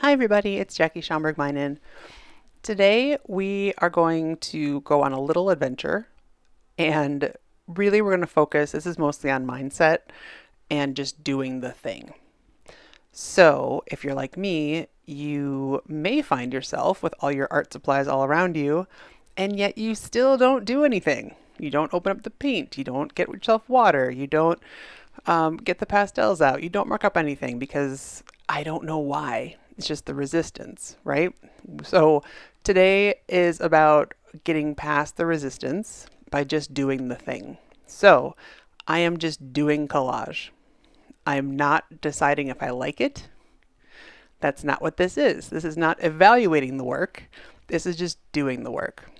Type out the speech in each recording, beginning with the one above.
Hi everybody, it's Jackie Schomburg-Abstract. Today we are going to go on a little adventure and really we're going to focus, this is mostly on mindset and just doing the thing. So if you're like me, you may find yourself with all your art supplies all around you and yet you still don't do anything. You don't open up the paint, you don't get yourself water, you don't get the pastels out, you don't mark up anything because I don't know why. It's just the resistance, right? So today is about getting past the resistance by just doing the thing. So I am just doing collage. I'm not deciding if I like it. That's not what this is. This is not evaluating the work. This is just doing the work.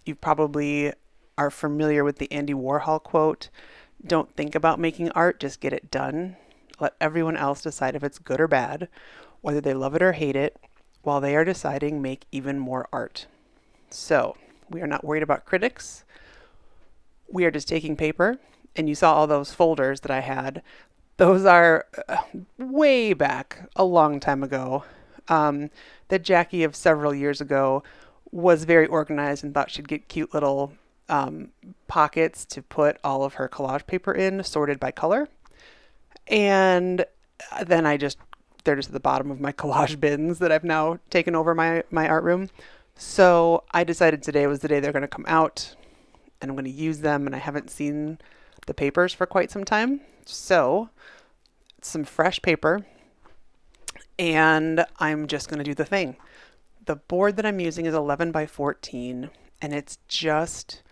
You probably are familiar with the Andy Warhol quote, don't think about making art, just get it done. Let everyone else decide if it's good or bad, whether they love it or hate it. While they are deciding, make even more art. So we are not worried about critics. We are just taking paper, and you saw all those folders that I had. Those are way back, a long time ago. That Jackie of several years ago was very organized and thought she'd get cute little pockets to put all of her collage paper in, sorted by color. And then they're just at the bottom of my collage bins that I've now taken over my art room. So I decided today was the day they're going to come out and I'm going to use them. And I haven't seen the papers for quite some time. So some fresh paper and I'm just going to do the thing. The board that I'm using is 11 by 14 and it's just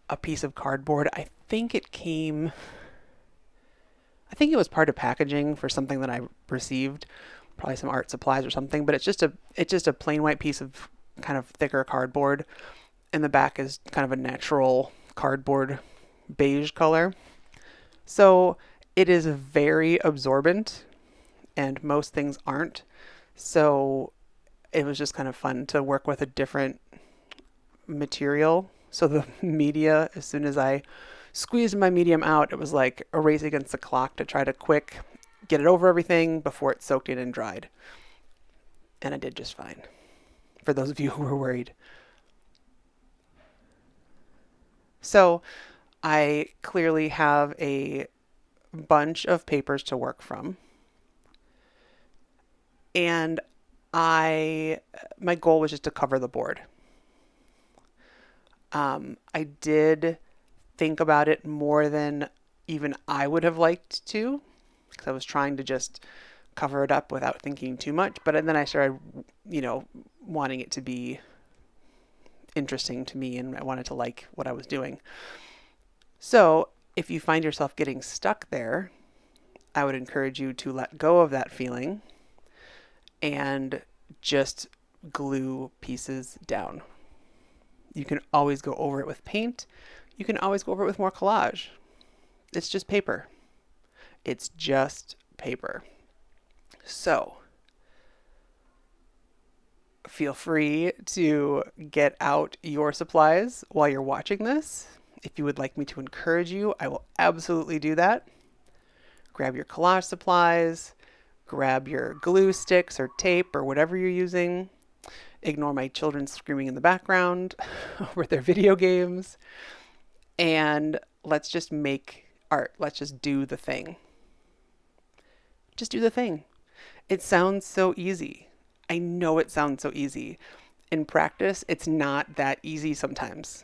a piece of cardboard. I think it was part of packaging for something that I received, probably some art supplies or something, but it's just a plain white piece of kind of thicker cardboard and the back is kind of a natural cardboard beige color. So it is very absorbent and most things aren't. So it was just kind of fun to work with a different material. So the media, as soon as I squeezed my medium out, it was like a race against the clock to try to quick get it over everything before it soaked in and dried. And I did just fine, for those of you who were worried. So I clearly have a bunch of papers to work from. And my goal was just to cover the board. I did think about it more than even I would have liked to, because I was trying to just cover it up without thinking too much. But then I started, wanting it to be interesting to me and I wanted to like what I was doing. So if you find yourself getting stuck there, I would encourage you to let go of that feeling and just glue pieces down. You can always go over it with paint. You can always go over it with more collage. It's just paper. It's just paper. So feel free to get out your supplies while you're watching this. If you would like me to encourage you, I will absolutely do that. Grab your collage supplies, grab your glue sticks or tape or whatever you're using. Ignore my children screaming in the background over their video games. And let's just make art. Let's just do the thing. Just do the thing. It sounds so easy. I know it sounds so easy. In practice, it's not that easy sometimes.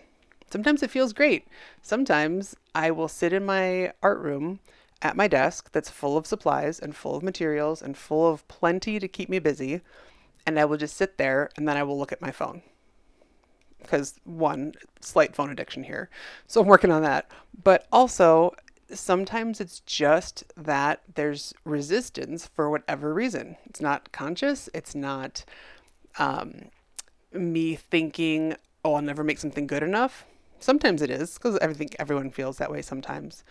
Sometimes it feels great. Sometimes I will sit in my art room at my desk that's full of supplies and full of materials and full of plenty to keep me busy. And I will just sit there and then I will look at my phone. Because one, slight phone addiction here. So I'm working on that. But also, sometimes it's just that there's resistance for whatever reason. It's not conscious. It's not me thinking, oh, I'll never make something good enough. Sometimes it is, because I think everyone feels that way sometimes.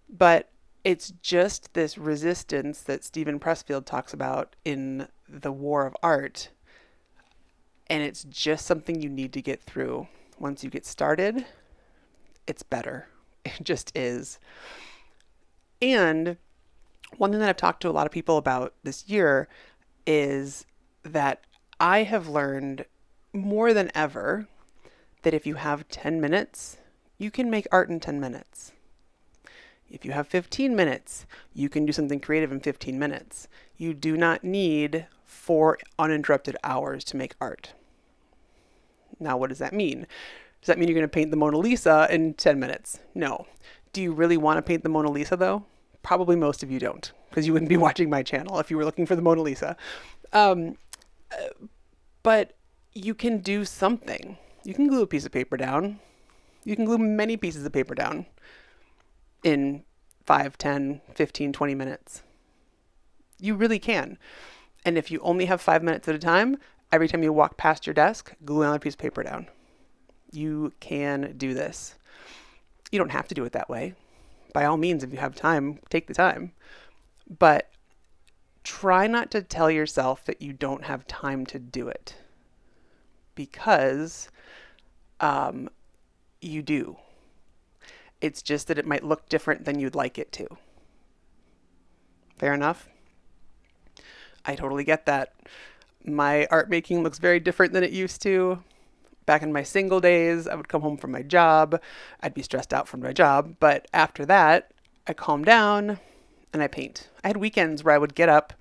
But it's just this resistance that Stephen Pressfield talks about in The War of Art. And it's just something you need to get through. Once you get started, it's better. It just is. And one thing that I've talked to a lot of people about this year is that I have learned more than ever that if you have 10 minutes, you can make art in 10 minutes. If you have 15 minutes, you can do something creative in 15 minutes. You do not need 4 uninterrupted hours to make art. Now, what does that mean? Does that mean you're going to paint the Mona Lisa in 10 minutes? No. Do you really want to paint the Mona Lisa, though? Probably most of you don't, because you wouldn't be watching my channel if you were looking for the Mona Lisa. Um, but you can do something. You can glue a piece of paper down. You can glue many pieces of paper down in 5, 10, 15, 20 minutes. You really can. And if you only have 5 minutes at a time, every time you walk past your desk, glue another piece of paper down. You can do this. You don't have to do it that way. By all means, if you have time, take the time. But try not to tell yourself that you don't have time to do it, because you do. It's just that it might look different than you'd like it to. Fair enough? I totally get that. My art making looks very different than it used to. Back in my single days, I would come home from my job. I'd be stressed out from my job. But after that, I calm down and I paint. I had weekends where I would get up,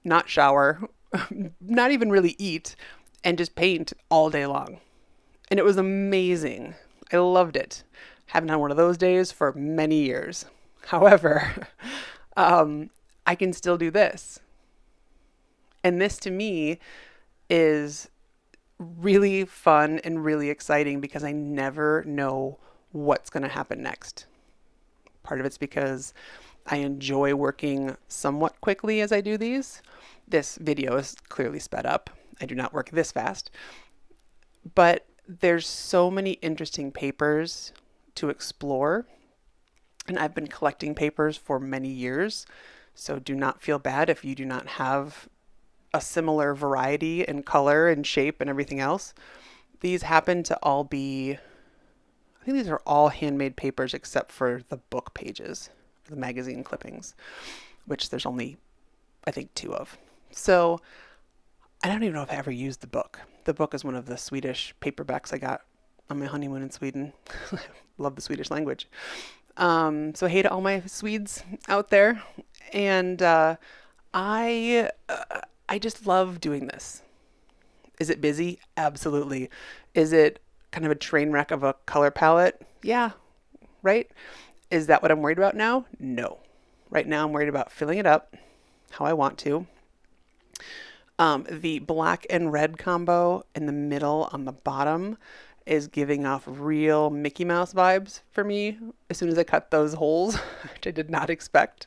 not shower, not even really eat, and just paint all day long. And it was amazing. I loved it. Haven't had one of those days for many years. However, I can still do this. And this to me is really fun and really exciting because I never know what's going to happen next. Part of it's because I enjoy working somewhat quickly as I do these. This video is clearly sped up. I do not work this fast. But there's so many interesting papers to explore. And I've been collecting papers for many years. So do not feel bad if you do not have a similar variety in color and shape and everything else. These happen to all be, I think these are all handmade papers except for the book pages, the magazine clippings, which there's only, I think, 2 of. So I don't even know if I ever used the book. The book is one of the Swedish paperbacks I got on my honeymoon in Sweden. Love the Swedish language. So hey to all my Swedes out there. And I just love doing this. Is it busy? Absolutely. Is it kind of a train wreck of a color palette? Yeah, right? Is that what I'm worried about now? No. Right now I'm worried about filling it up how I want to. The black and red combo in the middle on the bottom is giving off real Mickey Mouse vibes for me as soon as I cut those holes, which I did not expect.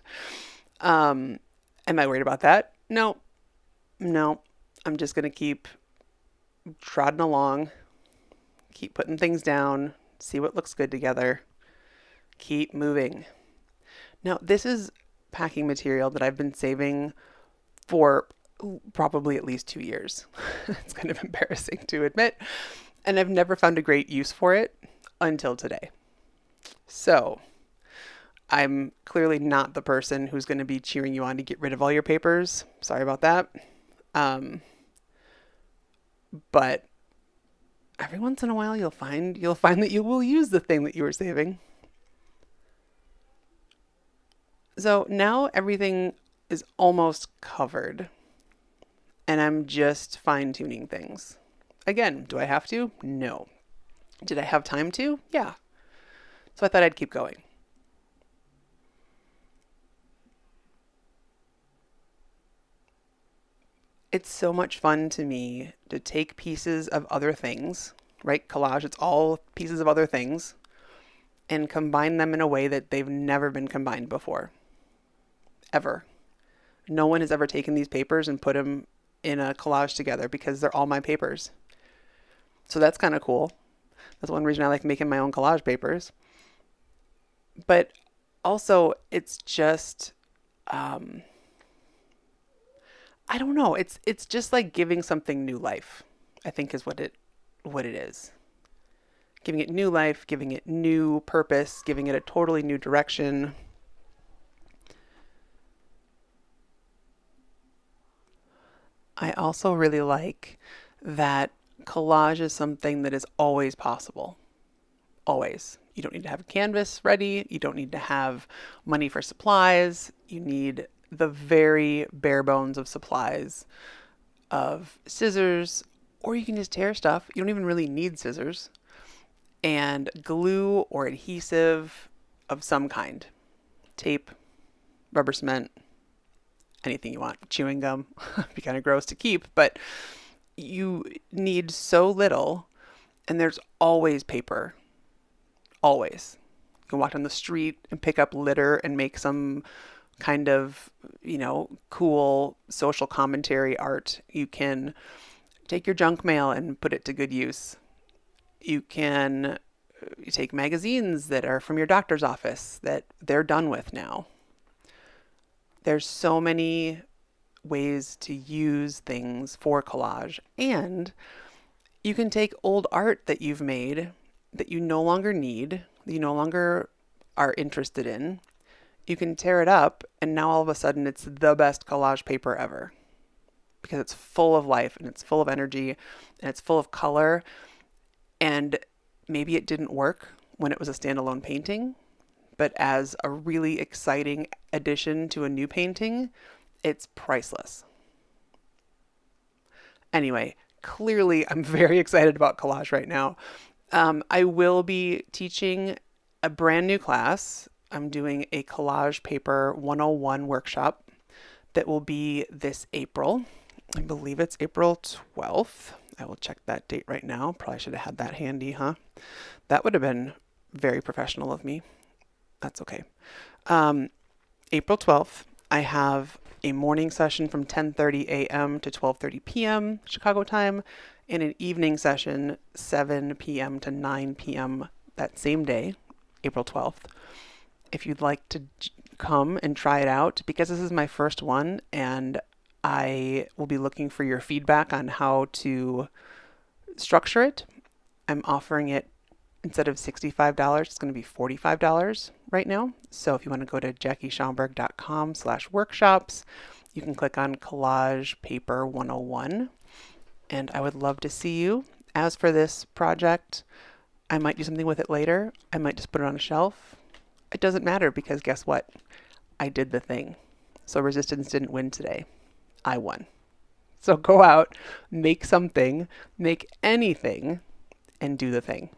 Am I worried about that? No. I'm just going to keep trotting along, keep putting things down, see what looks good together, keep moving. Now, this is packing material that I've been saving for probably at least 2 years. It's kind of embarrassing to admit. And I've never found a great use for it until today. So I'm clearly not the person who's going to be cheering you on to get rid of all your papers. Sorry about that. But every once in a while you'll find that you will use the thing that you were saving. So now everything is almost covered and I'm just fine-tuning things. Again, do I have to? No. Did I have time to? Yeah. So I thought I'd keep going. It's so much fun to me to take pieces of other things, right? Collage, it's all pieces of other things, and combine them in a way that they've never been combined before. Ever. No one has ever taken these papers and put them in a collage together because they're all my papers. So that's kind of cool. That's one reason I like making my own collage papers. But also, it's just, I don't know. It's just like giving something new life, I think is what it is. Giving it new life, giving it new purpose, giving it a totally new direction. I also really like that collage is something that is always possible. Always. You don't need to have a canvas ready. You don't need to have money for supplies. You need the very bare bones of supplies of scissors, or you can just tear stuff. You don't even really need scissors, and glue or adhesive of some kind. Tape, rubber cement, anything you want. Chewing gum, be kind of gross to keep, but you need so little, and there's always paper. Always. You can walk down the street and pick up litter and make some kind of, cool social commentary art. You can take your junk mail and put it to good use. You can take magazines that are from your doctor's office that they're done with now. There's so many ways to use things for collage, and you can take old art that you've made that you no longer need, that you no longer are interested in. You can tear it up, and now all of a sudden it's the best collage paper ever because it's full of life and it's full of energy and it's full of color. And maybe it didn't work when it was a standalone painting, but as a really exciting addition to a new painting, it's priceless. Anyway, clearly I'm very excited about collage right now. I will be teaching a brand new class. I'm doing a collage paper 101 workshop that will be this April. I believe it's April 12th. I will check that date right now. Probably should have had that handy, huh? That would have been very professional of me. That's okay. April 12th, I have a morning session from 10:30 a.m. to 12:30 p.m. Chicago time, and an evening session 7 p.m. to 9 p.m. that same day, April 12th. If you'd like to come and try it out, because this is my first one, and I will be looking for your feedback on how to structure it. I'm offering it instead of $65, it's going to be $45 right now. So if you want to go to JackieSchomburg.com/workshops, you can click on Collage Paper 101, and I would love to see you. As for this project, I might do something with it later. I might just put it on a shelf. It doesn't matter because guess what? I did the thing. So resistance didn't win today. I won. So go out, make something, make anything, and do the thing.